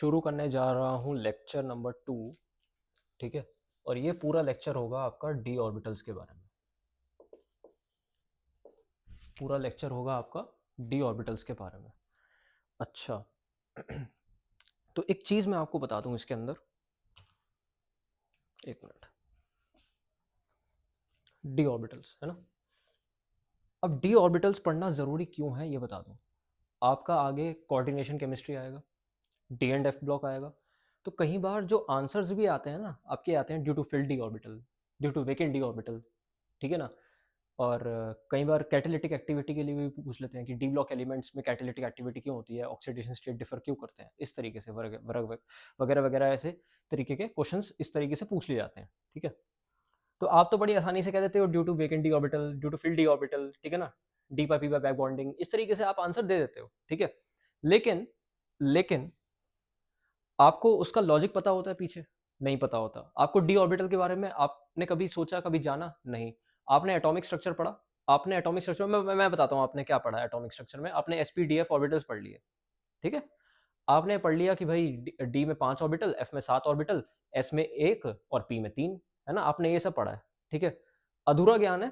शुरू करने जा रहा हूँ लेक्चर नंबर 2। ठीक है, और ये पूरा लेक्चर होगा आपका डी ऑर्बिटल्स के बारे में। पूरा लेक्चर होगा आपका डी ऑर्बिटल्स के बारे में। अच्छा तो एक चीज़ मैं आपको बता दूं इसके अंदर, एक मिनट। डी ऑर्बिटल्स है ना। अब डी ऑर्बिटल्स पढ़ना ज़रूरी क्यों है ये बता दूं। आपका आगे कोऑर्डिनेशन केमिस्ट्री आएगा, डी एंड एफ ब्लॉक आएगा, तो कई बार जो आंसर्स भी आते हैं ना आपके आते हैं due to filled d orbital, due to vacant d orbital. ठीक है ना। और कई बार कैटालिटिक एक्टिविटी के लिए भी पूछ लेते हैं कि डी ब्लॉक एलिमेंट्स में कैटालिटिक एक्टिविटी क्यों होती है, ऑक्सीडेशन स्टेट डिफर क्यों करते हैं, इस तरीके से वगैरह वगैरह ऐसे तरीके के क्वेश्चंस इस तरीके से पूछ लिए जाते हैं। ठीक है, तो आप तो बड़ी आसानी से कह देते हो due to vacant d orbital, due to fill d orbital. ठीक है ना, d pi p by back bonding, इस तरीके से आप आंसर दे देते हो। ठीक है, लेकिन लेकिन आपको उसका लॉजिक पता होता है पीछे? नहीं पता होता। आपको डी ऑर्बिटल के बारे में आपने कभी सोचा, कभी जाना? नहीं। आपने एटॉमिक स्ट्रक्चर पढ़ा? आपने एटॉमिक स्ट्रक्चर में मैं बताता हूँ आपने क्या पढ़ा है। एटॉमिक स्ट्रक्चर में आपने एसपीडीएफ ऑर्बिटल्स पढ़ लिए। ठीक है, आपने पढ़ लिया कि भाई डी में 5 ऑर्बिटल, एफ में 7 ऑर्बिटल, एस में 1 और पी में 3, है ना। आपने ये सब पढ़ा है। ठीक है, अधूरा ज्ञान है,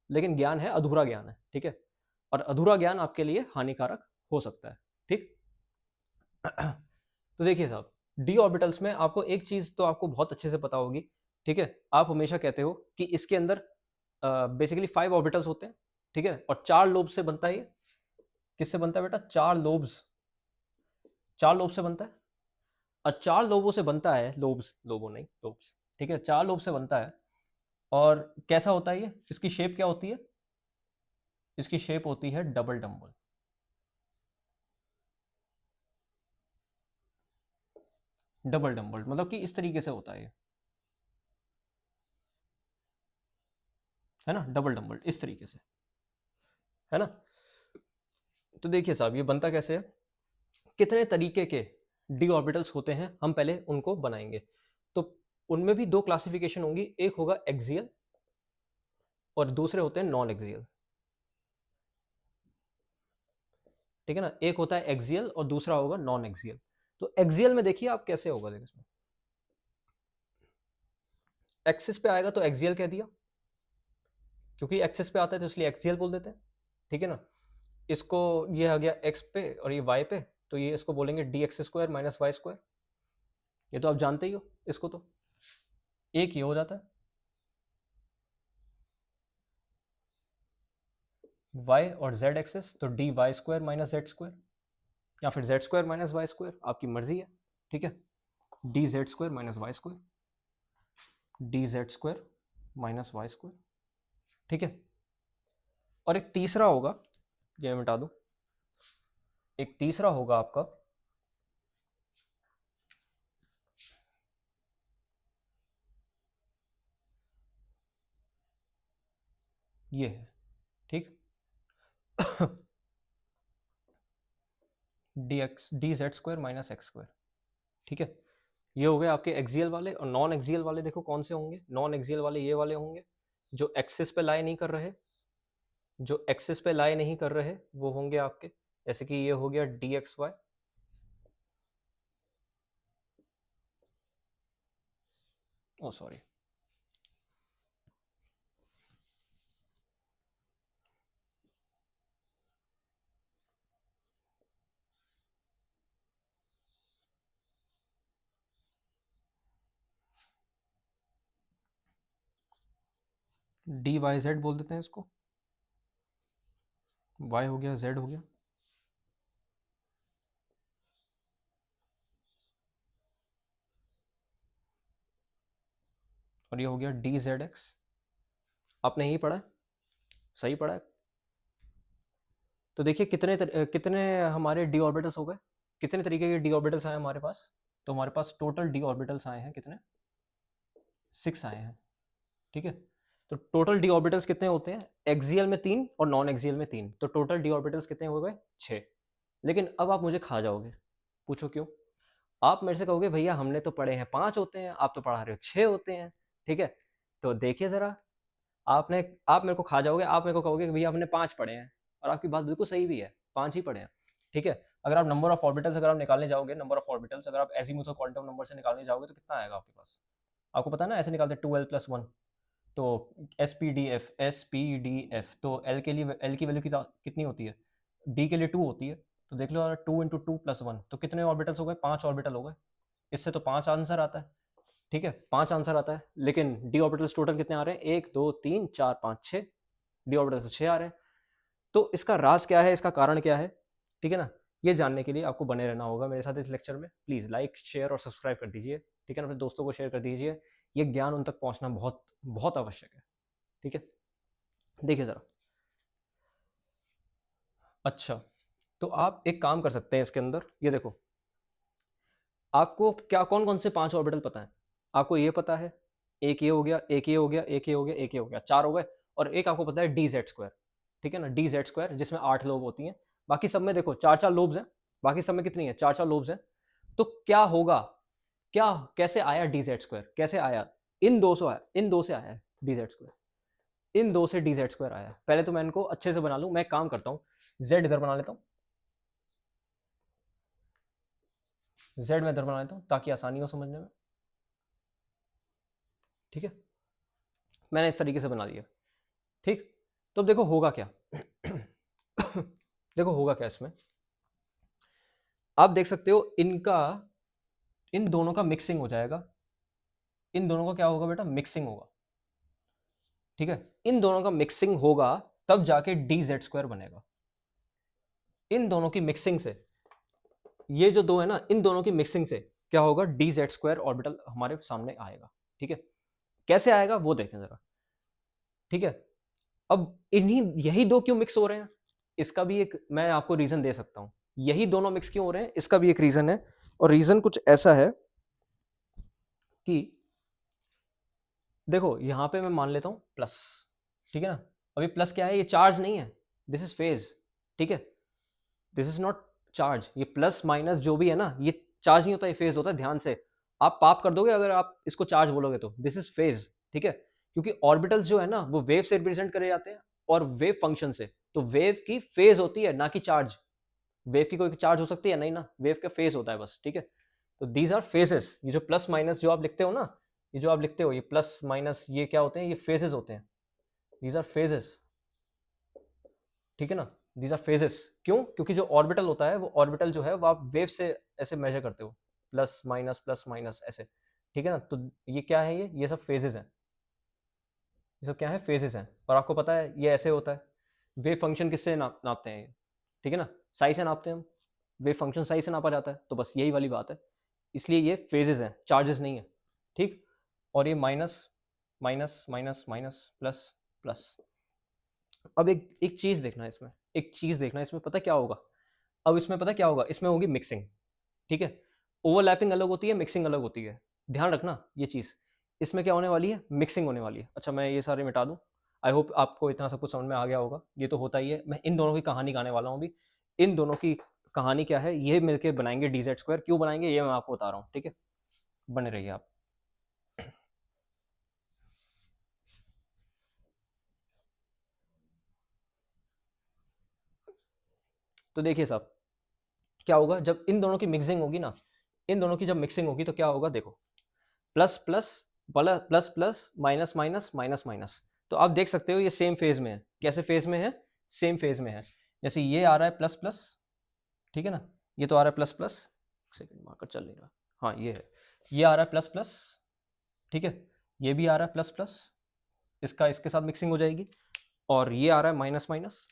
लेकिन ज्ञान है, अधूरा ज्ञान है। ठीक है, और अधूरा ज्ञान आपके लिए हानिकारक हो सकता है। ठीक तो देखिए साहब, डी ऑर्बिटल्स में आपको एक चीज तो आपको बहुत अच्छे से पता होगी। ठीक है, आप हमेशा कहते हो कि इसके अंदर बेसिकली 5 ऑर्बिटल्स होते हैं। ठीक है, और 4 लोब से बनता है। ये किससे बनता है बेटा? 4 लोब्स, 4 लोब से बनता है। और 4 लोबों से बनता है, लोब्स, लोबो नहीं, लोब्स। ठीक है, 4 लोब से बनता है। और कैसा होता है ये? इसकी शेप क्या होती है? इसकी शेप होती है डबल डम्बल। डबल डम्बल मतलब कि इस तरीके से होता है ये, है ना। डबल डम्बल इस तरीके से, है ना। तो देखिए साहब, ये बनता कैसे है? कितने तरीके के डी ऑर्बिटल्स होते हैं हम पहले उनको बनाएंगे। तो उनमें भी 2 क्लासिफिकेशन होंगी, एक होगा एक्सियल और दूसरे होते हैं नॉन एक्सियल। ठीक है ना, एक होता है एक्सियल और दूसरा होगा नॉन एक्सियल। तो एक्सियल में देखिए आप कैसे होगा। देखिए इसमें एक्सिस पे आएगा तो एक्सियल कह दिया, क्योंकि एक्सिस पे आता है तो इसलिए एक्सियल बोल देते हैं। ठीक है ना, इसको ये आ गया एक्स पे और ये वाई पे, तो ये इसको बोलेंगे d x square minus y square. ये तो आप जानते ही हो, इसको तो एक ही हो जाता है, y और z एक्सेस, तो d y square minus z square, या फिर z square minus y square, आपकी मर्जी है। ठीक है, d z square minus y square, d z square minus y square. ठीक है, और एक तीसरा होगा, ये मैं मिटा दूं, एक तीसरा होगा आपका ये है। ठीक D z square minus x square. ठीक है, ये हो गए आपके एक्सियल वाले। और नॉन एक्सियल वाले देखो कौन से होंगे। नॉन एक्सियल वाले ये वाले होंगे जो एक्सिस पे लाई नहीं कर रहे, जो एक्सिस पे लाई नहीं कर रहे वो होंगे आपके, जैसे कि ये हो गया डी एक्स वाई, ओ सॉरी, डी वाई जेड बोल देते हैं इसको। वाई हो गया, जेड हो गया, और ये हो गया डी जेड एक्स। आपने यही पढ़ा है, सही पढ़ा है। तो देखिए कितने हमारे डी ऑर्बिटल्स हो गए, कितने तरीके के डी ऑर्बिटल्स आए हमारे पास। तो हमारे पास टोटल डी ऑर्बिटल्स आए हैं कितने? 6 आए हैं। ठीक है, तो टोटल डी ऑर्बिटल्स कितने होते हैं? एक्सियल में 3 और नॉन एक्सियल में 3, तो टोटल डी ऑर्बिटल्स कितने हो गए? 6। लेकिन अब आप मुझे खा जाओगे, पूछो क्यों। आप मेरे से कहोगे भैया हमने तो पढ़े हैं 5 होते हैं, आप तो पढ़ा रहे हो 6 होते हैं। ठीक है, तो देखिए ज़रा, आपने आप मेरे को खा जाओगे, आप मेरे को कहोगे कि भैया हमने 5 पढ़े हैं, और आपकी बात बिल्कुल सही भी है, 5 ही पढ़े हैं। ठीक है, अगर आप नंबर ऑफ ऑर्बिटल्स अगर आप निकालने जाओगे, नंबर ऑफ ऑर्बिटल्स अगर आप एजीमुथ और क्वांटम नंबर से निकालने जाओगे तो कितना आएगा आपके पास? आपको पता है ना, ऐसे निकालते हैं 2l+1। तो एस पी डी एफ, तो एल के लिए एल की वैल्यू कितनी होती है? डी के लिए 2 होती है। तो देख लो, 2 × 2 + 1 तो कितने ऑर्बिटल्स हो गए? 5 ऑर्बिटल हो गए। इससे तो 5 आंसर आता है। ठीक है, 5 आंसर आता है। लेकिन डी ऑर्बिटल्स टोटल कितने आ रहे हैं? 1 2 3 4 5 6। डी ऑर्बिटल्स तो 6 आ रहे हैं। तो इसका राज क्या है, इसका कारण क्या है? ठीक है ना, ये जानने के लिए आपको बने रहना होगा मेरे साथ इस लेक्चर में। प्लीज़ लाइक शेयर और सब्सक्राइब कर दीजिए। ठीक है ना, अपने दोस्तों को शेयर कर दीजिए। ये ज्ञान उन तक पहुंचना बहुत बहुत आवश्यक है। ठीक है, देखिए ज़रा। अच्छा, तो आप एक काम कर सकते हैं इसके अंदर, ये देखो। आपको क्या कौन कौन से 5 ऑर्बिटल पता है? आपको ये पता है, एक ये हो गया, एक ये हो गया, एक ये हो गया, एक ये हो गया, 4 हो गए। और एक आपको पता है DZ²। ठीक है ना, DZ², जिसमें 8 लोब होती हैं। बाकी सब में देखो 4-4 लोब्स हैं। बाकी सब में कितनी है? 4-4 लोब्स हैं। तो क्या होगा? क्या, कैसे आया DZ²? कैसे आया? इन दो से आया, इन दो से आया है DZ²। इन दो से DZ² आया है। पहले तो मैं इनको अच्छे से बना लूं। मैं एक काम करता हूँ, Z इधर बना लेता हूँ, Z मैं इधर बना लेता हूँ ताकि आसानी हो समझने में। ठीक है, मैंने इस तरीके से बना दिया। ठीक, तो देखो होगा क्या। देखो होगा क्या इसमें, आप देख सकते हो इनका, इन दोनों का मिक्सिंग हो जाएगा। इन दोनों का क्या होगा बेटा? मिक्सिंग होगा। ठीक है, इन दोनों का मिक्सिंग होगा, तब जाके DZ² बनेगा। इन दोनों की मिक्सिंग से, ये जो दो है ना, इन दोनों की मिक्सिंग से क्या होगा? DZ² ऑर्बिटल हमारे सामने आएगा। ठीक है, कैसे आएगा वो देखें जरा। ठीक है, अब इन्हीं यही दो क्यों मिक्स हो रहे हैं, इसका भी एक मैं आपको रीजन दे सकता हूं। यही दोनों मिक्स क्यों हो रहे हैं, इसका भी एक रीजन है। और रीजन कुछ ऐसा है कि देखो, यहां पे मैं मान लेता हूं प्लस। ठीक है ना, अभी प्लस क्या है? ये चार्ज नहीं है, दिस इज फेज। ठीक है, दिस इज नॉट चार्ज। ये प्लस माइनस जो भी है ना, ये चार्ज नहीं होता, ये फेज होता है। ध्यान से आप पाप कर दोगे अगर आप इसको चार्ज बोलोगे तो। This is phase. ठीक है, क्योंकि ऑर्बिटल्स जो है ना वो वेव से रिप्रेजेंट करे जाते हैं और वेव फंक्शन से। तो वेव की फेज होती है, ना कि चार्ज। वेव की कोई चार्ज हो सकती है नहीं ना, वेव का फेज होता है बस। ठीक है, तो दीज आर फेजेस। ये जो प्लस माइनस जो आप लिखते हो ना, ये जो आप लिखते हो, ये प्लस माइनस, ये क्या होते हैं? ये फेजेस होते हैं। These are phases. ठीक है ना, दीज आर फेजेस। क्यों? क्योंकि जो ऑर्बिटल होता है, वो ऑर्बिटल जो है वो आप वेव से ऐसे मेजर करते हो, प्लस माइनस ऐसे। ठीक है ना, तो ये क्या है? ये सब फेजेस हैं। ये सब क्या है? फेजेस हैं। और आपको पता है ये ऐसे होता है। वेव फंक्शन किससे नापते हैं ये? ठीक है ना, साई से नापते हैं हम। वेव फंक्शन साई से नापा जाता है, तो बस यही वाली बात है। इसलिए ये फेजेस हैं, चार्जेस नहीं है। ठीक, और ये minus minus minus minus plus plus. अब एक एक चीज देखना है इसमें, एक चीज देखना है इसमें, पता क्या होगा? अब इसमें पता क्या होगा? इसमें होगी मिक्सिंग। ठीक है, ओवरलैपिंग अलग होती है, मिक्सिंग अलग होती है। ध्यान रखना ये चीज। इसमें क्या होने वाली है? मिक्सिंग होने वाली है। अच्छा, मैं ये सारे मिटा दूं। आई होप आपको इतना सब कुछ समझ में आ गया होगा। ये तो होता ही है। मैं इन दोनों की कहानी गाने वाला हूँ अभी। इन दोनों की कहानी क्या है, ये मिलकर बनाएंगे DZ²। क्यों बनाएंगे ये मैं आपको बता रहा हूँ। ठीक है, बने रहिए आप। तो देखिए साहब, क्या होगा जब इन दोनों की मिक्सिंग होगी ना, इन दोनों की जब मिक्सिंग होगी तो क्या होगा? देखो, plus plus plus plus minus minus minus minus. तो आप देख सकते हो ये सेम फेज में है। कैसे फेज में है? सेम फेज में है। जैसे ये आ रहा है प्लस प्लस, ठीक है ना, ये तो आ रहा है प्लस प्लस। सेकंड मार्कर चल नहीं रहा। हाँ ये है, ये आ रहा है प्लस प्लस। ठीक है, ये भी आ रहा है प्लस प्लस, इसका इसके साथ मिक्सिंग हो जाएगी। और ये आ रहा है माइनस माइनस,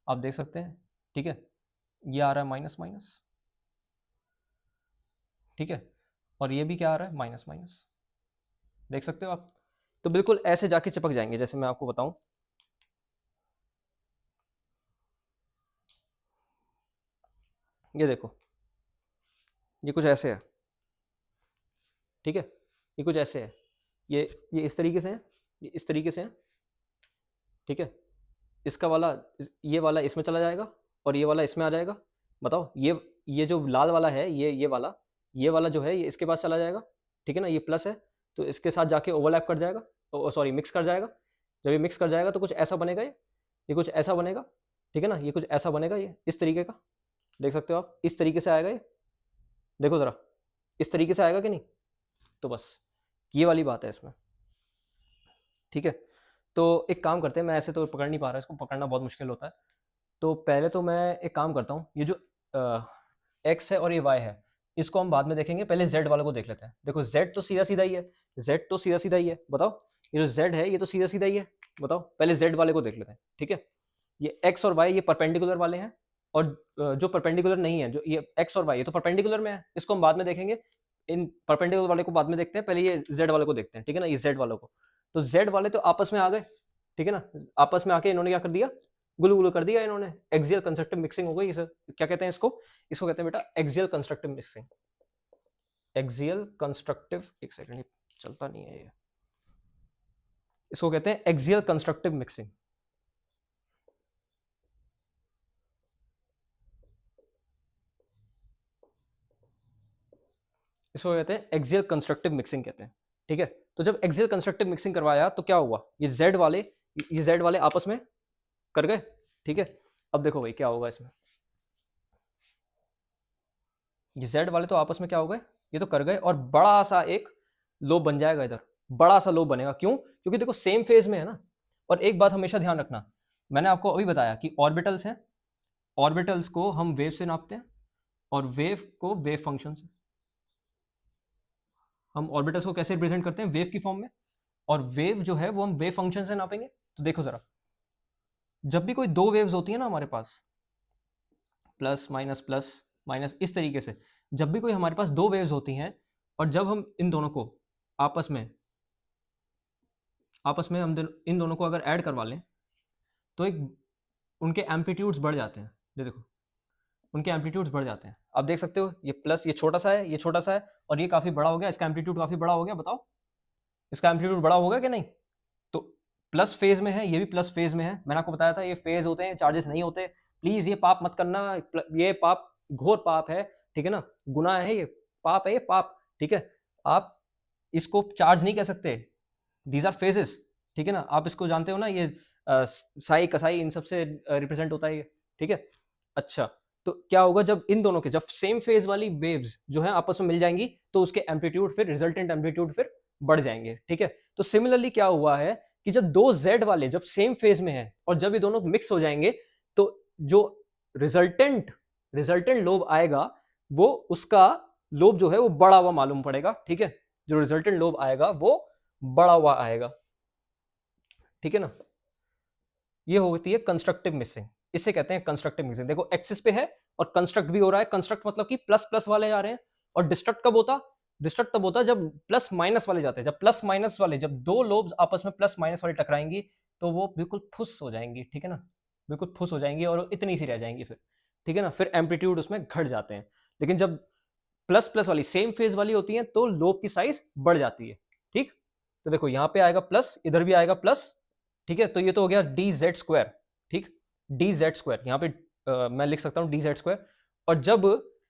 आप देख सकते हैं। ठीक है, ये आ रहा है माइनस माइनस। ठीक है, और ये भी क्या आ रहा है? Minus minus. देख सकते हो आप। तो बिल्कुल ऐसे जाके चिपक जाएंगे, जैसे मैं आपको बताऊं। ये देखो, ये कुछ ऐसे है। ठीक है, ये कुछ ऐसे है। ये इस तरीके से है, ये इस तरीके से है। ठीक है, इसका वाला, ये वाला इसमें चला जाएगा और ये वाला इसमें आ जाएगा। बताओ, ये जो लाल वाला है, ये वाला जो है ये इसके पास चला जाएगा। ठीक है ना, ये प्लस है, तो इसके साथ जाके ओवरलैप कर जाएगा, सॉरी मिक्स कर जाएगा। जब ये मिक्स कर जाएगा तो कुछ ऐसा बनेगा, ये कुछ ऐसा बनेगा। ठीक है ना, ये कुछ ऐसा बनेगा, ये इस तरीके का। देख सकते हो आप, इस तरीके से आएगा ये, देखो ज़रा, इस तरीके से आएगा कि नहीं। तो बस ये वाली बात है इसमें, ठीक है। तो एक काम करते हैं, मैं ऐसे तो पकड़ नहीं पा रहा, इसको पकड़ना बहुत मुश्किल होता है। तो पहले तो मैं एक काम करता हूँ, ये जो एक्स है और ये वाई है, इसको हम बाद में देखेंगे, पहले जेड वाले को देख लेते हैं। देखो जेड तो सीधा सीधा ही है, जेड तो सीधा सीधा ही है, बताओ। ये जो जेड है ये तो सीधा सीधा ही है, बताओ। पहले जेड वाले को देख लेते हैं, ठीक है। ये एक्स और वाई ये परपेंडिकुलर वाले हैं, और जो परपेंडिकुलर नहीं है, जो ये एक्स और वाई ये तो परपेंडिकुलर में है, इसको हम बाद में देखेंगे। इन परपेंडिकुलर वाले को बाद में देखते हैं, पहले ये जेड वाले को देखते हैं, ठीक है ना। ये जेड वालों को, तो जेड वाले तो आपस में आ गए, ठीक है ना। आपस में आके इन्होंने क्या कर दिया, गुलू गुलू कर दिया इन्होंने, एक्सियल कंस्ट्रक्टिव मिक्सिंग हो गई। सर क्या कहते हैं इसको, इसको कहते हैं बेटा axial constructive mixing. Axial constructive, एक सेकंड चलता नहीं है ये, इसको कहते हैं एक्सियल कंस्ट्रक्टिव मिक्सिंग। इसको कहते हैं एक्सियल कंस्ट्रक्टिव मिक्सिंग कहते हैं, ठीक है। तो जब एक्सियल कंस्ट्रक्टिव मिक्सिंग करवाया तो क्या हुआ, ये जेड वाले आपस में कर गए, ठीक है। अब देखो भाई क्या होगा इसमें, ये जेड वाले तो आपस में क्या हो गए, ये तो कर गए, और बड़ा सा एक लोब बन जाएगा इधर, बड़ा सा लोब बनेगा। क्यों, क्योंकि देखो सेम फेज में है ना। और एक बात हमेशा ध्यान रखना, मैंने आपको अभी बताया कि ऑर्बिटल्स हैं, ऑर्बिटल्स को हम वेव से नापते हैं, और वेव को वेव फंक्शन से। हम ऑर्बिटल्स को कैसे रिप्रेजेंट करते हैं, वेव की फॉर्म में, और वेव जो है वो हम वेव फंक्शन से नापेंगे। तो देखो जरा, जब भी कोई दो वेव्स होती है ना हमारे पास, प्लस माइनस इस तरीके से, जब भी कोई हमारे पास दो वेव्स होती हैं, और जब हम इन दोनों को आपस में हम इन दोनों को अगर ऐड करवा लें, तो एक उनके एम्पलीट्यूड्स बढ़ जाते हैं। ये देखो, उनके एम्पलीट्यूड्स बढ़ जाते हैं। आप देख सकते हो, ये प्लस, ये छोटा सा है, ये छोटा सा है, और ये काफ़ी बड़ा हो गया, इसका एम्पलीट्यूड काफ़ी बड़ा हो गया। बताओ इसका एम्पलीट्यूड बड़ा होगा कि नहीं। तो प्लस फेज में है, ये भी प्लस फेज में है। मैंने आपको बताया था ये फेज होते हैं, चार्जेस नहीं होते। प्लीज ये पाप मत करना, ये पाप घोर पाप है, ठीक है ना। गुनाह है ये, पाप है ये, पाप, ठीक है। आप इसको चार्ज नहीं कह सकते, दीज आर फेजेस, ठीक है ना। आप इसको जानते हो ना, ये साई कसाई इन सबसे रिप्रेजेंट होता है ये, ठीक है। अच्छा, तो क्या होगा जब इन दोनों के, जब सेम फेज वाली वेव्स जो है आपस में मिल जाएंगी, तो उसके एम्पलीट्यूड फिर, रिजल्टेंट एम्पलीट्यूड फिर बढ़ जाएंगे, ठीक है। तो सिमिलरली क्या हुआ है कि जब दो जेड वाले जब सेम फेज में है, और जब ये दोनों मिक्स हो जाएंगे, तो जो रिजल्टेंट रिजल्टेंट लोब आएगा, वो उसका लोब जो है वो बड़ा हुआ मालूम पड़ेगा, ठीक है। जो रिजल्टेंट लोब आएगा वो बड़ा हुआ आएगा, ठीक है ना। ये होती है कंस्ट्रक्टिव मिक्सिंग, इसे कहते हैं कंस्ट्रक्टिव मिक्सिंग। देखो एक्सिस पे है और कंस्ट्रक्ट भी हो रहा है। कंस्ट्रक्ट मतलब कि प्लस प्लस वाले जा रहे हैं, और डिस्ट्रक्ट कब होता, डिस्ट्रक्ट तब होता जब प्लस माइनस वाले जाते हैं। जब प्लस माइनस वाले, जब दो लोब्स आपस में प्लस माइनस वाले टकराएंगी, तो वो बिल्कुल फुस हो जाएंगी, ठीक है ना। बिल्कुल फुस हो जाएंगी और इतनी सी रह जाएंगी फिर, ठीक है ना। फिर एम्पलीट्यूड उसमें घट जाते हैं। लेकिन जब प्लस प्लस वाली सेम फेज वाली होती है, तो लोब की साइज बढ़ जाती है, ठीक। तो देखो यहाँ पे आएगा प्लस, इधर भी आएगा प्लस, ठीक है। तो ये तो हो गया डी जेड स्क्वायर, ठीक। डी जेड स्क्वायर यहाँ पे मैं लिख सकता हूँ डी जेड स्क्वायर। और जब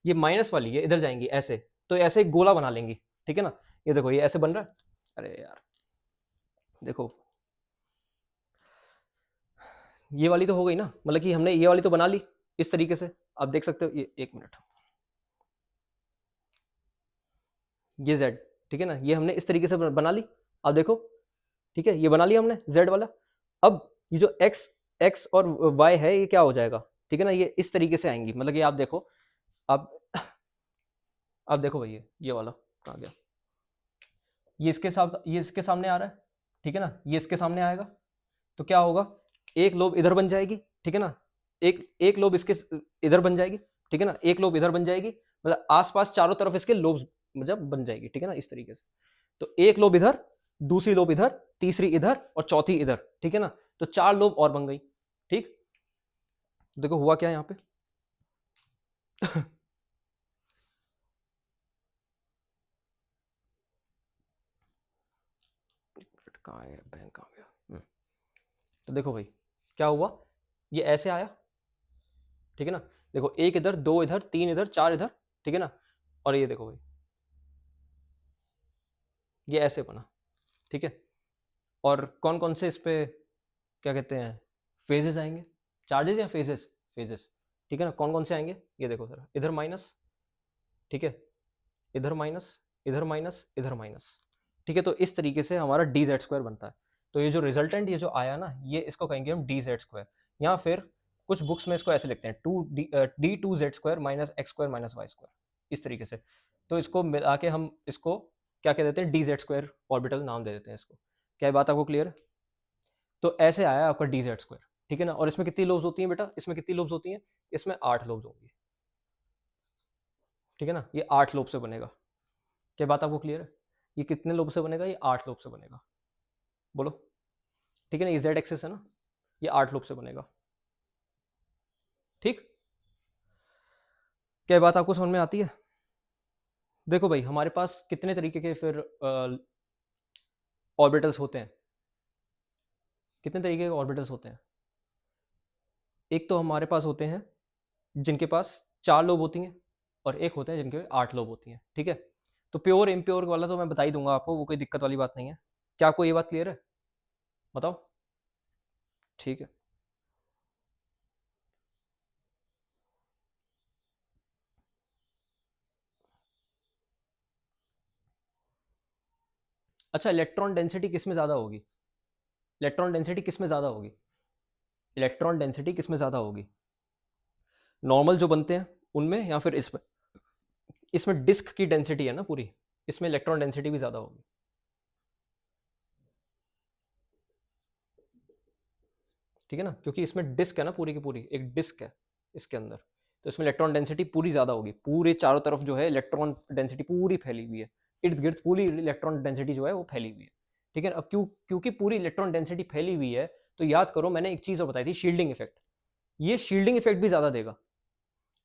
ये माइनस वाली ये इधर जाएंगी ऐसे, तो ऐसे एक गोला बना लेंगी, ठीक है ना। ये देखो ये ऐसे बन रहा है, अरे यार देखो, ये वाली तो हो गई ना, मतलब कि हमने ये वाली तो बना ली इस तरीके से। आप देख सकते हो, ये एक मिनट, ये जेड, ठीक है ना, ये हमने इस तरीके से बना ली। आप देखो, ठीक है, ये बना लिया हमने जेड वाला। अब ये जो एक्स एक्स और वाई है, ये क्या हो जाएगा, ठीक है ना। ये इस तरीके से आएंगी, मतलब कि आप देखो, आप आप देखो भाई, ये वाला कहाँ गया, ये इसके साथ, ये इसके सामने आ रहा है, ठीक है ना। ये इसके सामने आएगा, तो क्या होगा, एक लोब इधर बन जाएगी, ठीक है ना। एक एक लोब इसके इधर बन जाएगी, ठीक है ना। एक लोब इधर बन जाएगी, मतलब आसपास चारों तरफ इसके लोब्स मतलब बन जाएगी, ठीक है ना, इस तरीके से। तो एक लोब इधर, दूसरी लोब इधर, तीसरी इधर, और चौथी इधर, ठीक है ना। तो चार लोब और बन गई, ठीक। देखो हुआ क्या यहाँ पे कहाँ है बैंक, कहाँ गया। तो देखो भाई क्या हुआ, ये ऐसे आया, ठीक है ना। देखो एक इधर, दो इधर, तीन इधर, चार इधर, ठीक है ना। और ये देखो भाई, ये ऐसे बना, ठीक है। और कौन कौन से इस पे क्या कहते हैं, फेजेस आएंगे, चार्जेस या फेजेस, फेजेस, ठीक है ना। कौन कौन से आएंगे ये देखो सर, इधर माइनस, ठीक है, इधर माइनस, इधर माइनस, इधर माइनस, ठीक है। तो इस तरीके से हमारा डी जेड स्क्वायर बनता है। तो ये जो रिजल्टेंट ये जो आया ना, ये इसको कहेंगे हम डी जेड स्क्वायर, या फिर कुछ बुक्स में इसको ऐसे लिखते हैं d two z square minus x square minus y square, इस तरीके से। तो इसको मिला के हम इसको क्या कह देते हैं, डी जेड स्क्वायर ऑर्बिटल नाम दे देते हैं इसको। क्या ये बात आपको क्लियर है? तो ऐसे आया आपका डी जेड स्क्वायर, ठीक है ना। और इसमें कितनी लोब्स होती हैं बेटा, इसमें कितनी लोब्स होती हैं, इसमें 8 लोब्स होंगी, ठीक है ना। ये 8 लोब से बनेगा। क्या बात आपको क्लियर है? ये कितने लोब से बनेगा, ये 8 लोब से बनेगा, बोलो, ठीक है ना। ये जेड एक्सिस है ना, ये 8 लोब से बनेगा, ठीक। क्या बात आपको समझ में आती है? देखो भाई, हमारे पास कितने तरीके के फिर ऑर्बिटल्स होते हैं, कितने तरीके के ऑर्बिटल्स होते हैं। एक तो हमारे पास होते हैं जिनके पास 4 लोब होती हैं, और एक होते हैं जिनके 8 लोब होती हैं, ठीक है। तो प्योर इम्प्योर वाला तो मैं बता ही दूंगा आपको, वो कोई दिक्कत वाली बात नहीं है। क्या आपको ये बात क्लियर है? बताओ, ठीक है। अच्छा, इलेक्ट्रॉन डेंसिटी किस में ज़्यादा होगी, इलेक्ट्रॉन डेंसिटी किस में ज़्यादा होगी, इलेक्ट्रॉन डेंसिटी किस में ज़्यादा होगी, नॉर्मल जो बनते हैं उनमें, या फिर इसमें? इसमें डिस्क की डेंसिटी है ना पूरी, इसमें इलेक्ट्रॉन डेंसिटी भी ज़्यादा होगी, ठीक है ना। क्योंकि इसमें डिस्क है ना, पूरी की पूरी एक डिस्क है इसके अंदर। तो इसमें इलेक्ट्रॉन डेंसिटी पूरी ज़्यादा होगी, पूरे चारों तरफ जो है इलेक्ट्रॉन डेंसिटी पूरी फैली हुई है, इर्द गिर्द पूरी इलेक्ट्रॉन डेंसिटी जो है वो फैली हुई है, ठीक है। अब क्योंकि पूरी इलेक्ट्रॉन डेंसिटी फैली हुई है, तो याद करो मैंने एक चीज़ और बताई थी, शील्डिंग इफेक्ट। ये शील्डिंग इफेक्ट भी ज़्यादा देगा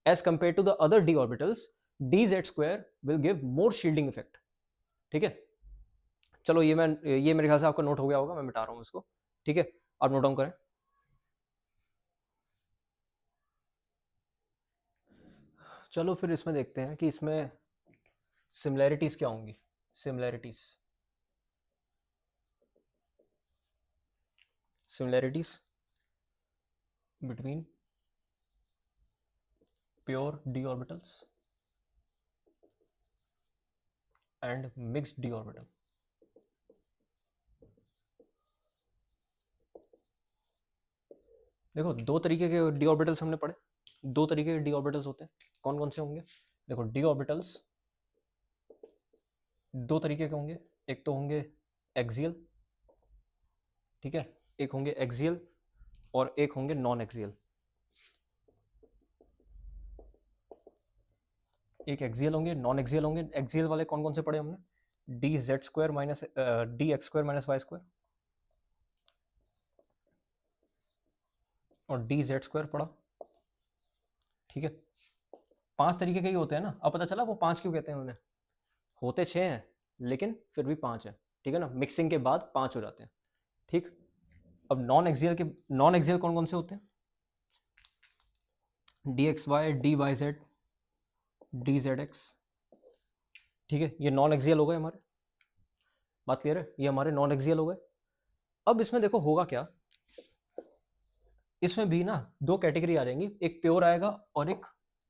as compare to the other d orbitals. D z square will give more shielding effect, ठीक है। चलो ये मेरे ख्याल से आपका नोट हो गया होगा, मैं मिटा रहा हूँ इसको, ठीक है। आप नोट डाउन करें। चलो फिर इसमें देखते हैं कि इसमें सिमिलैरिटीज क्या होंगी, similarities, similarities between pure D orbitals and mixed D orbital. देखो दो तरीके के डी ऑर्बिटल्स हमने पढ़े, दो तरीके के डी ऑर्बिटल्स होते हैं, कौन कौन से होंगे। देखो डी ऑर्बिटल्स दो तरीके के होंगे, एक तो होंगे एक्सियल, ठीक है, एक होंगे एक्सियल और एक होंगे नॉन एक्सियल। एक एक्सियल होंगे, नॉन एक्सियल होंगे। एक्सियल वाले कौन कौन से पढ़े हमने, d z square minus d x square minus y square, और डी जेड स्क्वायर पढ़ा, ठीक है। 5 तरीके के ही होते हैं ना। अब पता चला वो 5 क्यों कहते हैं उन्हें, होते 6 हैं लेकिन फिर भी 5 है, ठीक है ना। मिक्सिंग के बाद 5 हो जाते हैं, ठीक। अब नॉन एक्सियल कौन कौन से होते हैं, d x y, d y z, d z x, ठीक है। ये नॉन एक्सियल हो गए हमारे, बात क्लियर है, ये हमारे नॉन एक्सियल हो गए। अब इसमें देखो होगा क्या, इसमें भी ना दो कैटेगरी आ जाएंगी, एक प्योर आएगा और एक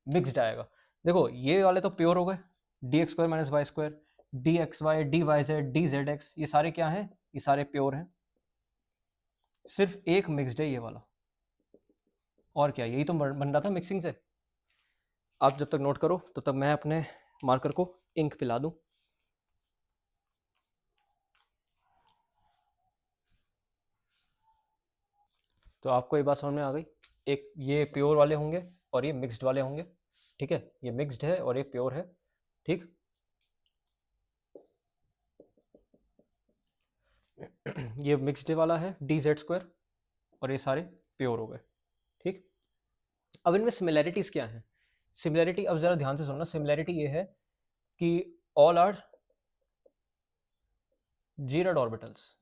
मिक्स्ड आएगा। देखो ये वाले तो प्योर हो गए, d x square minus y square, d x y, d y z, d z x, ये सारे क्या हैं, ये सारे प्योर हैं। सिर्फ एक मिक्स्ड है ये वाला, और क्या, यही तो बन रहा था मिक्सिंग से। आप जब तक नोट करो तो तब मैं अपने मार्कर को इंक पिला दूं। तो आपको ये बात समझ में आ गई, एक ये प्योर वाले होंगे और ये मिक्स्ड वाले होंगे, ठीक है। ये मिक्स्ड है और ये प्योर है, ठीक। ये मिक्स्ड वाला है डी जेड स्क्वायर, और ये सारे प्योर हो गए, ठीक। अब इनमें सिमिलैरिटीज क्या है, सिमिलैरिटी अब जरा ध्यान से सुनना। सिमिलैरिटी ये है कि ऑल आर जीरड ऑर्बिटल्स,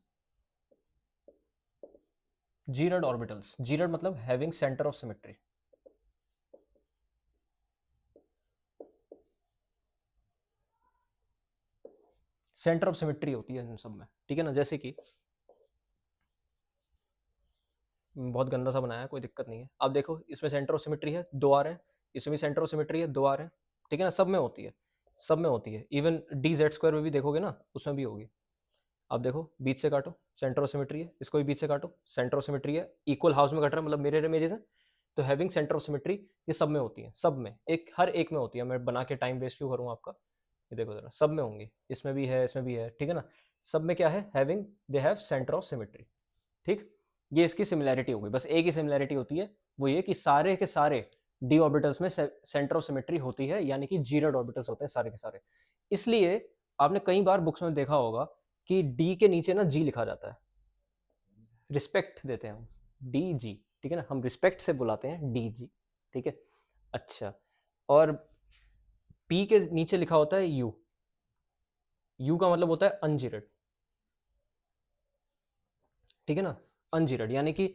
जीरड ऑर्बिटल्स, जीरड मतलब having centre of symmetry, centre of symmetry होती है इन सब में, ठीक है ना। जैसे कि बहुत गंदा सा बनाया है, कोई दिक्कत नहीं है। अब देखो इसमें सेंटर ऑफ सिमेट्री है, 2 आ रहे हैं, इसमें भी सेंटर ऑफ सिमेट्री है, 2 आ रहे हैं, ठीक है ना? सब में होती है, सब में होती है। इवन dz² में भी देखोगे ना, उसमें भी होगी। अब देखो बीच से काटो, सेंटर ऑफ सिमेट्री है, इसको भी बीच से काटो, सेंटर ऑफ सिमेट्री है, इक्वल हाउस में कट रहा है, मतलब मिरर इमेजेस हैं, तो हैविंग सेंटर ऑफ सिमेट्री, ये सब में होती है, सब में, एक हर एक में होती है। मैं बना के टाइम वेस्ट क्यों करूँ आपका, ये देखो जरा, सब में होंगी, इसमें भी है, इसमें भी है, ठीक है ना? सब में क्या है, having, they have centre of symmetry, ठीक। ये इसकी सिमिलैरिटी हो गई, बस एक ही सिमिलैरिटी होती है, वो ये कि सारे के सारे डी ऑर्बिटल्स में सेंटर ऑफ सिमेट्री होती है, यानी कि जीरोड ऑर्बिटल्स होते हैं सारे के सारे। इसलिए आपने कई बार बुक्स में देखा होगा कि डी के नीचे ना जी लिखा जाता है, रिस्पेक्ट देते हैं हम, डी जी, ठीक है ना, हम रिस्पेक्ट से बुलाते हैं डी जी, ठीक है। अच्छा, और पी के नीचे लिखा होता है यू, यू का मतलब होता है अनजीरेड, ठीक है ना, अनजीरेड, यानी कि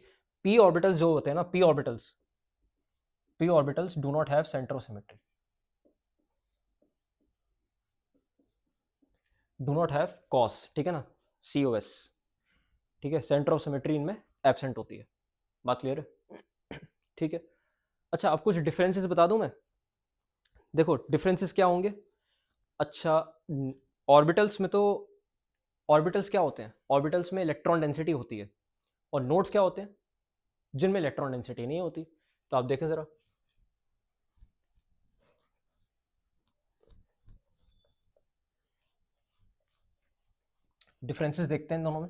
पी ऑर्बिटल्स जो होते हैं ना, P orbitals do not have centre of symmetry, do not have cos, ठीक है ना, सी ओ एस, ठीक है, सेंटर ऑफ सिमेट्री इनमें एबसेंट होती है। बात क्लियर है? ठीक है। अच्छा, अब कुछ डिफरेंसेस बता दूं मैं। देखो डिफरेंसेस क्या होंगे। अच्छा, ऑर्बिटल्स में तो, ऑर्बिटल्स क्या होते हैं, ऑर्बिटल्स में इलेक्ट्रॉन डेंसिटी होती है, और नोड्स क्या होते हैं, जिनमें इलेक्ट्रॉन डेंसिटी नहीं होती। तो आप देखें जरा, डिफरेंसेस देखते हैं दोनों में।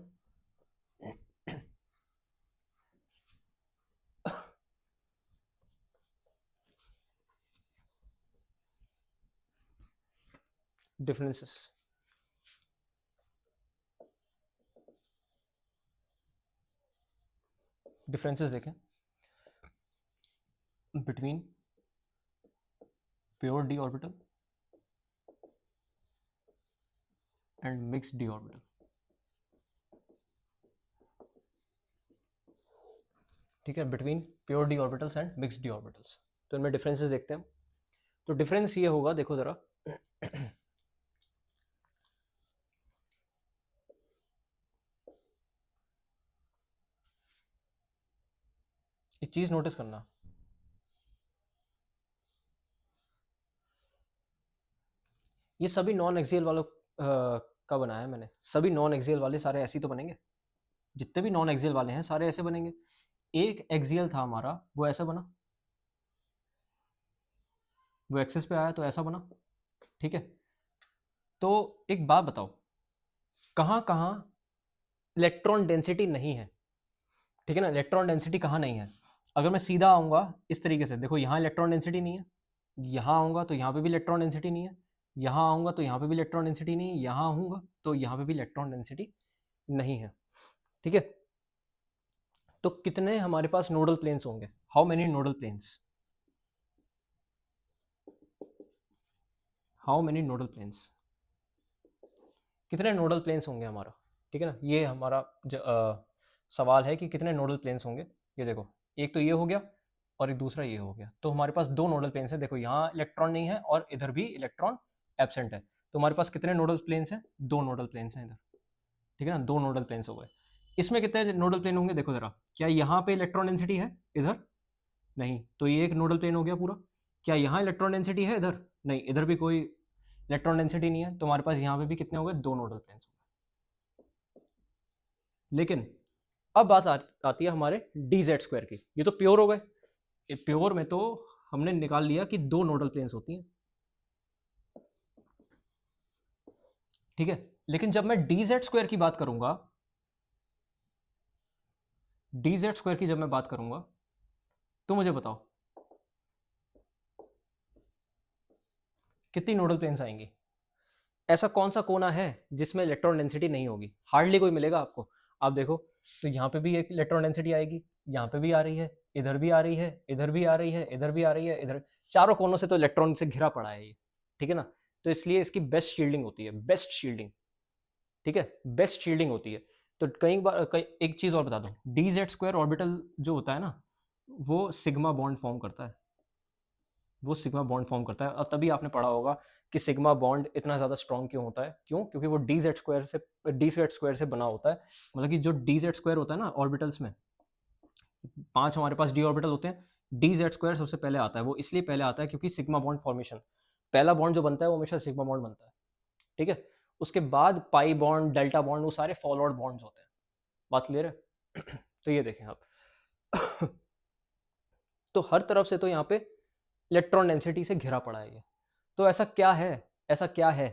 डिफरेंसेस, डिफरेंसेस देखें between pure D orbital and mixed D orbital. ठीक है, between pure D orbitals and mixed D orbitals. तो इनमें डिफरेंसेस देखते हैं। तो डिफरेंस ये होगा, देखो जरा, एक चीज नोटिस करना, ये सभी नॉन एक्सियल वालों का बनाया है मैंने, सभी नॉन एक्सियल वाले सारे ऐसे ही तो बनेंगे, जितने भी नॉन एक्सियल वाले हैं सारे ऐसे बनेंगे। एक एक्सियल था हमारा, वो ऐसा बना, वो एक्सिस पे आया तो ऐसा बना, ठीक है। तो एक बात बताओ, कहाँ कहाँ इलेक्ट्रॉन डेंसिटी नहीं है, ठीक है ना, इलेक्ट्रॉन डेंसिटी कहाँ नहीं है। अगर मैं सीधा आऊँगा इस तरीके से, देखो यहाँ इलेक्ट्रॉन डेंसिटी नहीं है, यहाँ आऊँगा तो यहाँ पे भी इलेक्ट्रॉन डेंसिटी नहीं है, यहाँ आऊँगा तो यहाँ पे भी इलेक्ट्रॉन डेंसिटी नहीं है, यहाँ आऊँगा तो यहाँ पे भी इलेक्ट्रॉन डेंसिटी नहीं है, ठीक है। तो कितने हमारे पास नोडल प्लेन्स होंगे, how many nodal planes, how many nodal planes, कितने नोडल प्लेन्स होंगे हमारा, ठीक है ना, ये हमारा सवाल है कि कितने नोडल प्लेन्स होंगे। ये देखो, एक तो ये हो गया और एक दूसरा ये हो गया, तो हमारे पास दो नोडल प्लेन्स है। देखो यहाँ इलेक्ट्रॉन नहीं है और इधर भी इलेक्ट्रॉन एबसेंट है, तो हमारे पास कितने नोडल प्लेन्स हैं, दो नोडल प्लेन्स हैं इधर, ठीक है ना, दो नोडल प्लेन्स हो गए। इसमें कितने नोडल प्लेन होंगे, देखो जरा, क्या यहाँ पे इलेक्ट्रॉन डेंसिटी है, इधर नहीं, तो ये एक नोडल प्लेन हो गया पूरा। क्या यहाँ इलेक्ट्रॉन डेंसिटी है, इधर नहीं, इधर भी कोई इलेक्ट्रॉन डेंसिटी नहीं है, तो हमारे पास यहाँ पे भी कितने हो गए, दो नोडल प्लेन्स। लेकिन अब बात आती है हमारे डी जेड स्क्वायर की। ये तो प्योर हो गए, प्योर में तो हमने निकाल लिया कि दो नोडल प्लेन्स होती हैं, ठीक है। लेकिन जब मैं डी जेड स्क्वायर की बात करूंगा, डी जेड स्क्वायर की जब मैं बात करूंगा, तो मुझे बताओ कितनी नोडल प्लेन्स आएंगी। ऐसा कौन सा कोना है जिसमें इलेक्ट्रॉन डेंसिटी नहीं होगी, हार्डली कोई मिलेगा आपको। आप देखो, तो यहाँ पे भी एक इलेक्ट्रॉन डेंसिटी आएगी, यहाँ पे भी आ रही है, इधर भी आ रही है, इधर भी आ रही है, इधर भी आ रही है, इधर, चारों कोनों से तो इलेक्ट्रॉन से घिरा पड़ा है ये, ठीक है ना। तो इसलिए इसकी बेस्ट शील्डिंग होती है, बेस्ट शील्डिंग, ठीक है, बेस्ट शील्डिंग होती है। तो कई बार एक चीज़ और बता दूँ, डी जेड स्क्वायर ऑर्बिटल जो होता है ना, वो सिग्मा बॉन्ड फॉर्म करता है, वो सिग्मा बॉन्ड फॉर्म करता है। और तभी आपने पढ़ा होगा कि सिग्मा बॉन्ड इतना ज़्यादा स्ट्रॉन्ग क्यों होता है, क्यों, क्योंकि वो डी जेड स्क्वायर से बना होता है। मतलब कि जो डी जेड स्क्वायर होता है ना ऑर्बिटल्स में, 5 हमारे पास डी ऑर्बिटल होते हैं, डी जेड स्क्वायर सबसे पहले आता है। वो इसलिए पहले आता है क्योंकि सिग्मा बॉन्ड फॉर्मेशन, पहला बॉन्ड जो बनता है वो हमेशा सिग्मा बॉन्ड बनता है, ठीक है। उसके बाद पाई बॉन्ड, डेल्टा बॉन्ड, वो सारे फॉलोअर्ड बॉन्ड्स होते हैं। बात क्लियर है? तो ये देखें आप। तो हर तरफ से तो यहाँ पे इलेक्ट्रॉन डेंसिटी से घिरा पड़ा है ये। तो ऐसा क्या है, ऐसा क्या है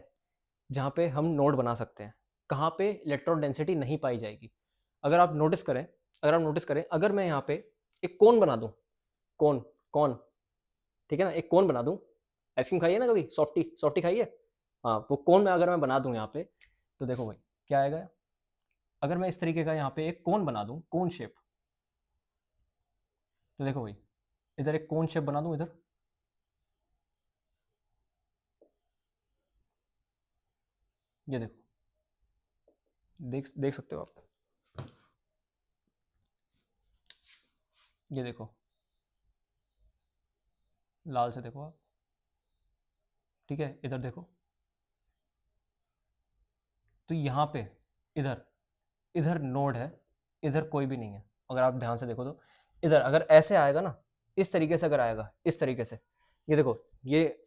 जहाँ पे हम नोड बना सकते हैं, कहाँ पे इलेक्ट्रॉन डेंसिटी नहीं पाई जाएगी? अगर आप नोटिस करें, अगर मैं यहाँ पे एक कोन बना दूँ, कोन, कौन, ठीक है ना, एक कोन बना दूँ। आइसक्रीम खाई है ना कभी, सॉफ्टी सॉफ्टी खाई है? हाँ, वो कोन में अगर मैं बना दूँ यहाँ पे, तो देखो भाई क्या आएगा। अगर मैं इस तरीके का यहाँ पे एक कोन बना दूँ, कोन शेप, तो देखो भाई इधर एक कोन शेप बना दूँ इधर, ये देखो, देख देख सकते हो आप, ये देखो, लाल से देखो आप, ठीक है, इधर देखो। तो यहाँ पे इधर, इधर नोड है, इधर कोई भी नहीं है। अगर आप ध्यान से देखो तो इधर अगर ऐसे आएगा ना, इस तरीके से अगर आएगा, इस तरीके से, ये देखो, ये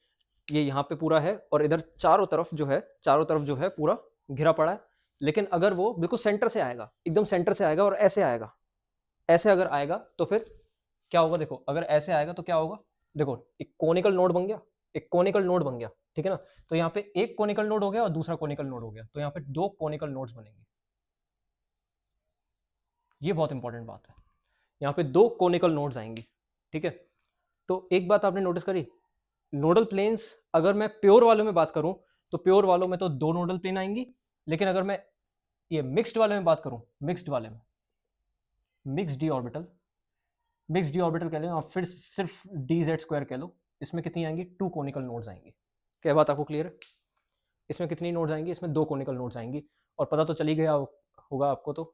यहाँ पे पूरा है और इधर चारों तरफ जो है, चारों तरफ जो है पूरा घिरा पड़ा है। लेकिन अगर वो बिल्कुल सेंटर से आएगा, एकदम सेंटर से आएगा और ऐसे आएगा, ऐसे अगर आएगा तो फिर क्या होगा? देखो अगर ऐसे आएगा तो क्या होगा, देखो एक कोनिकल नोड बन गया, एक कोनिकल नोड बन गया, ठीक है ना। तो यहाँ पे एक कोनिकल नोड हो गया और दूसरा कोनिकल नोड हो गया, तो यहाँ पे दो कोनिकल नोड्स बनेंगे। ये बहुत इंपॉर्टेंट बात है, यहाँ पे दो कोनिकल नोड्स आएंगी, ठीक है। तो एक बात आपने नोटिस करी, नोडल प्लेन्स, अगर मैं प्योर वालों में बात करूं तो प्योर वालों में तो दो नोडल प्लेन आएंगी। लेकिन अगर मैं ये मिक्स्ड वाले में बात करूं, मिक्स्ड वाले में, mix D orbital, mix D orbital कह लो और फिर सिर्फ डी जेड स्क्वायर कह लो, इसमें कितनी आएंगी? टू कोनिकल नोड्स आएंगी। क्या बात आपको क्लियर है? इसमें कितनी नोड्स आएंगी? इसमें दो कोनिकल नोड्स आएंगी। और पता तो चली गया होगा आपको तो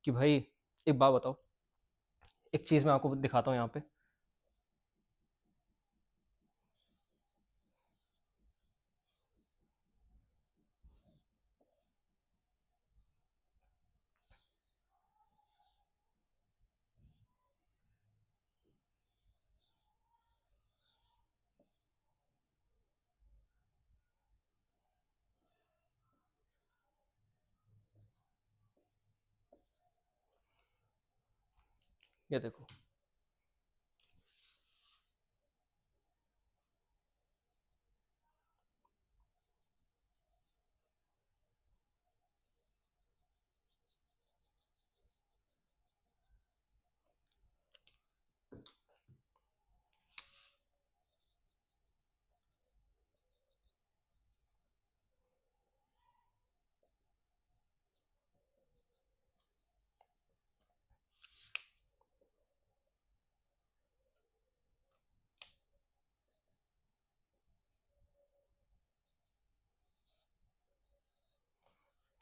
कि भाई, एक बात बताओ, एक चीज़ मैं आपको दिखाता हूँ यहाँ पे। ये देखो,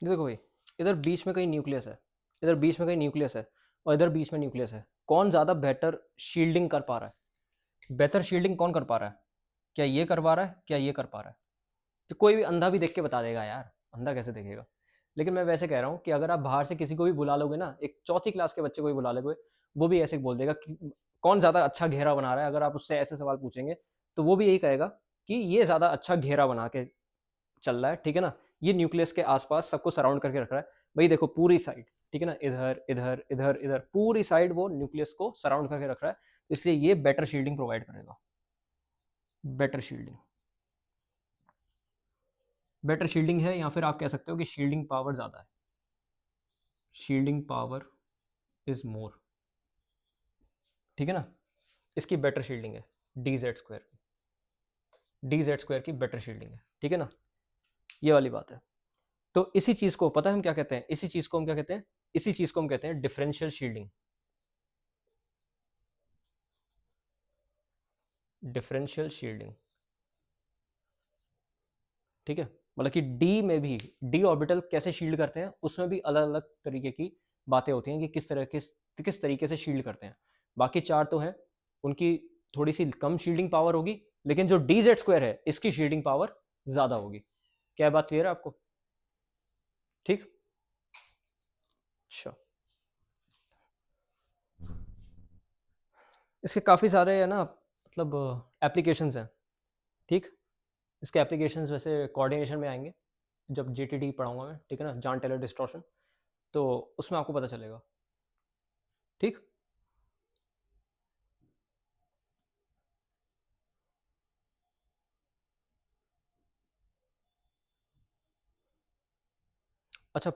ये देखो भाई, इधर बीच में कहीं न्यूक्लियस है, इधर बीच में कहीं न्यूक्लियस है, और इधर बीच में न्यूक्लियस है। कौन ज़्यादा बेटर शील्डिंग कर पा रहा है? बेहतर शील्डिंग कौन कर पा रहा है? क्या ये करवा रहा है, क्या ये कर पा रहा है? तो कोई भी अंधा भी देख के बता देगा यार, अंधा कैसे देखेगा? लेकिन मैं वैसे कह रहा हूँ कि अगर आप बाहर से किसी को भी बुला लोगे ना, एक चौथी क्लास के बच्चे को भी बुला लोगे, वो भी ऐसे बोल देगा कि कौन ज़्यादा अच्छा घेरा बना रहा है। अगर आप उससे ऐसे सवाल पूछेंगे तो वो भी यही कहेगा कि ये ज़्यादा अच्छा घेरा बना के चल रहा है, ठीक है ना। ये न्यूक्लियस के आसपास सबको सराउंड करके रख रहा है। भाई देखो पूरी साइड, ठीक है ना, इधर इधर इधर इधर पूरी साइड वो न्यूक्लियस को सराउंड करके रख रहा है। इसलिए ये बेटर शील्डिंग प्रोवाइड करेगा, बेटर शील्डिंग, बेटर शील्डिंग है, या फिर आप कह सकते हो कि शील्डिंग पावर ज़्यादा है, शील्डिंग पावर इज मोर, ठीक है ना। इसकी बेटर शील्डिंग है, d z square, d z square की बेटर शील्डिंग है, ठीक है ना। ये वाली बात है। तो इसी चीज़ को पता है हम क्या कहते हैं, इसी चीज़ को हम क्या कहते हैं, इसी चीज़ को हम कहते हैं डिफरेंशियल शील्डिंग, डिफरेंशियल शील्डिंग, ठीक है। मतलब कि डी में भी, डी ऑर्बिटल कैसे शील्ड करते हैं उसमें भी अलग अलग तरीके की बातें होती हैं कि किस तरीके से शील्ड करते हैं। बाकी चार तो हैं, उनकी थोड़ी सी कम शील्डिंग पावर होगी, लेकिन जो डी जेड स्क्वायर है इसकी शील्डिंग पावर ज़्यादा होगी। क्या बात क्लियर है आपको? ठीक। अच्छा, इसके काफ़ी सारे है ना, मतलब एप्लीकेशंस हैं। ठीक, इसके एप्लीकेशंस वैसे कोऑर्डिनेशन में आएंगे जब जीटीडी पढ़ाऊंगा मैं, ठीक है ना, जॉन टेलर डिस्टॉर्शन, तो उसमें आपको पता चलेगा। ठीक। अच्छा,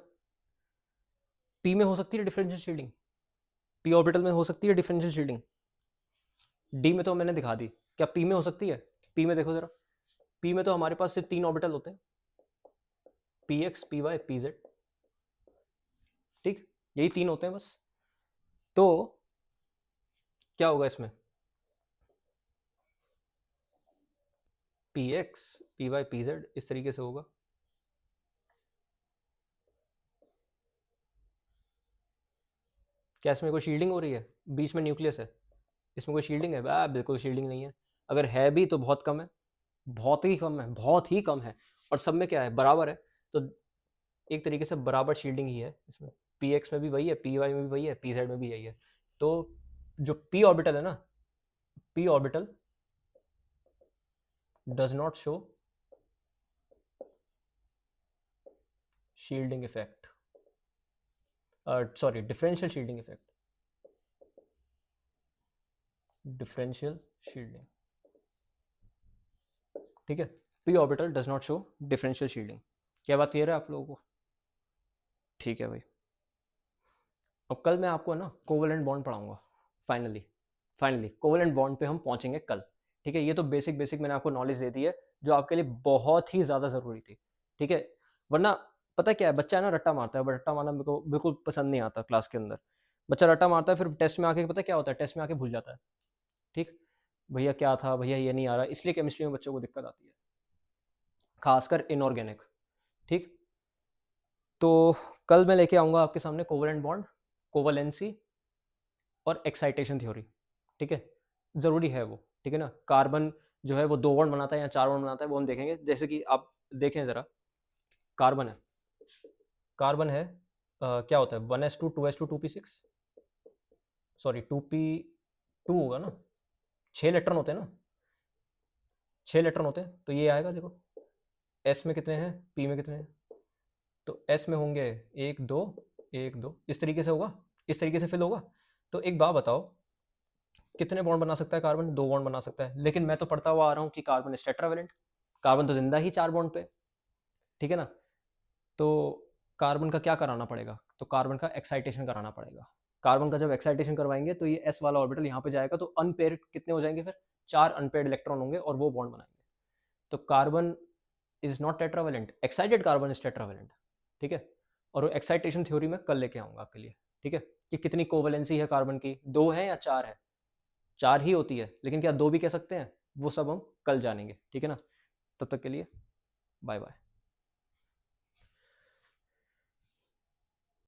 पी में हो सकती है डिफरेंशियल शील्डिंग, पी ऑर्बिटल में हो सकती है डिफरेंशियल शील्डिंग, डी में तो मैंने दिखा दी, क्या पी में हो सकती है? पी में देखो जरा, पी में तो हमारे पास सिर्फ 3 ऑर्बिटल होते हैं, p x, p y, p z. ठीक, यही 3 होते हैं बस। तो क्या होगा इसमें? P x, p y, p z, इस तरीके से होगा। क्या इसमें कोई शील्डिंग हो रही है? बीच में न्यूक्लियस है, इसमें कोई शील्डिंग है? बिल्कुल शील्डिंग नहीं है। अगर है भी तो बहुत कम है, बहुत ही कम है, बहुत ही कम है। और सब में क्या है, बराबर है। तो एक तरीके से बराबर शील्डिंग ही है इसमें। पी एक्स में भी वही है, पी वाई में भी वही है, पी जेड में भी यही है। तो जो पी ऑर्बिटल है ना, P orbital does not show shielding effect, sorry, differential shielding effect, differential shielding. ठीक है, P orbital does not show differential shielding. क्या बात क्लियर है आप लोगों को? ठीक है भाई। अब कल मैं आपको ना कोवलेंट बॉन्ड पढ़ाऊंगा। फाइनली, फाइनली कोवलेंट बॉन्ड पे हम पहुंचेंगे कल। ठीक है, ये तो बेसिक बेसिक मैंने आपको नॉलेज दे दी है, जो आपके लिए बहुत ही ज़्यादा ज़रूरी थी। ठीक है, वरना पता क्या है, बच्चा है ना रट्टा मारता है, रट्टा मारना मेरे को बिल्कुल पसंद नहीं आता क्लास के अंदर। बच्चा रट्टा मारता है, फिर टेस्ट में आके पता क्या होता है, टेस्ट में आके भूल जाता है। ठीक, भैया क्या था, भैया ये नहीं आ रहा, इसलिए केमिस्ट्री में बच्चों को दिक्कत आती है, खासकर इनऑर्गेनिक। ठीक, तो कल मैं लेके आऊँगा आपके सामने कोवलेंट बॉन्ड, कोवलेंसी और एक्साइटेशन थ्योरी। ठीक है, ज़रूरी है वो। ठीक है ना, कार्बन जो है वो 2 बॉन्ड बनाता है या 4 बॉन्ड बनाता है, वो हम देखेंगे। जैसे कि आप देखें ज़रा, कार्बन है, कार्बन है, क्या होता है, 1s2, 2s2, 2p6, sorry 2p2 होगा ना, 6 इलेक्ट्रॉन होते हैं ना, 6 इलेक्ट्रॉन होते हैं, तो ये आएगा देखो, एस में कितने हैं, पी में कितने हैं, तो एस में होंगे 1 2, 1 2, इस तरीके से होगा, इस तरीके से फिल होगा। तो एक बात बताओ, कितने बॉन्ड बना सकता है कार्बन? 2 बॉन्ड बना सकता है, लेकिन मैं तो पढ़ता हुआ आ रहा हूँ कि कार्बन इज टेट्रावेलेंट, कार्बन तो जिंदा ही 4 बॉन्ड पे। ठीक है ना, तो कार्बन का क्या कराना पड़ेगा, तो कार्बन का एक्साइटेशन कराना पड़ेगा। कार्बन का जब एक्साइटेशन करवाएंगे तो ये एस वाला ऑर्बिटल यहाँ पे जाएगा, तो अनपेयर्ड कितने हो जाएंगे फिर, 4 अनपेयर्ड इलेक्ट्रॉन होंगे और वो बॉन्ड बनाएंगे। तो carbon is not tetravalent, excited carbon is tetravalent. ठीक है, और वो एक्साइटेशन थ्योरी में कल लेके आऊंगा आपके लिए। ठीक है, कि कितनी कोवलेंसी है कार्बन की, 2 है या 4 है? 4 ही होती है, लेकिन क्या 2 भी कह सकते हैं, वो सब हम कल जानेंगे। ठीक है ना, तब तक के लिए बाय बाय।